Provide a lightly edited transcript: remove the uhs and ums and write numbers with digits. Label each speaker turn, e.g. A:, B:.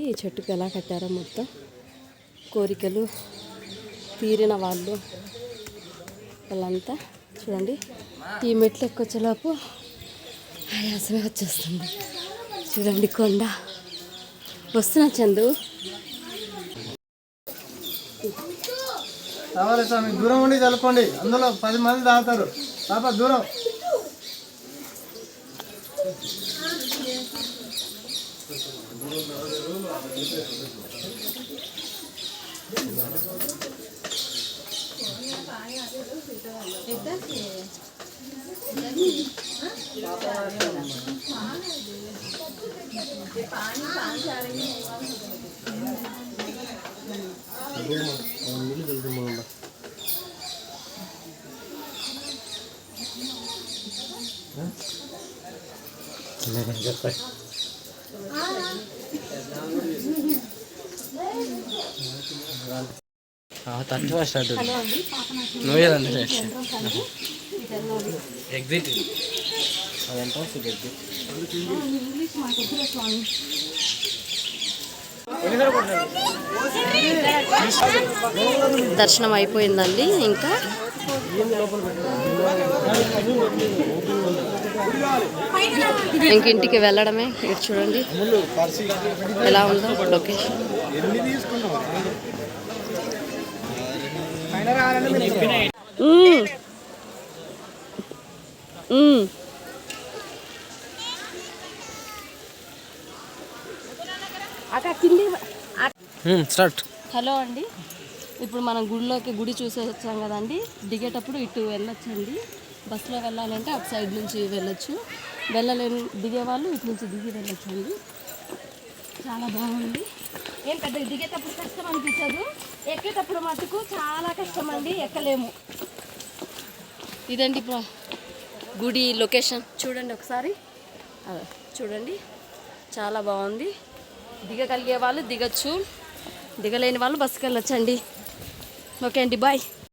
A: ఈ చెట్టుకు ఎలా కట్టారో మొత్తం కోరికలు తీరిన వాళ్ళు వాళ్ళంతా చూడండి. ఈ మెట్లు ఎక్కొచ్చేలోపు ఆయాసమే వచ్చేస్తుంది. చూడండి కొండ వస్తున్నా చందు.
B: రావాలి స్వామి, దూరం ఉండి చల్లుకోండి. అందులో 10 మంది తాగుతారు. పాప దూరం. ఎగ్జిట్
A: దర్శనం అయిపోయిందండి. ఇంకా ఇంటికి వెళ్ళడమే. ఇక్కడ చూడండి ఎలా ఉందో లొకేషన్.
B: స్టార్ట్.
A: హలో అండి, ఇప్పుడు మనం గుడి చూసి వచ్చాం కదండి. దిగేటప్పుడు ఇటు వెళ్ళొచ్చండి. బస్సులో వెళ్ళాలంటే అటు సైడ్ నుంచి వెళ్ళొచ్చు. వెళ్ళలేని దిగేవాళ్ళు ఇటు నుంచి దిగి వెళ్ళొచ్చండి. చాలా బాగుంది. ఏం పెద్ద దిగేటప్పుడు కష్టం అనిపించదు, ఎక్కేటప్పుడు మటుకు చాలా కష్టం అండి, ఎక్కలేము. ఇదండి గుడి లొకేషన్ చూడండి ఒకసారి. చూడండి చాలా బాగుంది. దిగగలిగే వాళ్ళు దిగచ్చు, దిగలేని వాళ్ళు బస్సుకి వెళ్ళొచ్చండి. ఓకే అండి, బాయ్.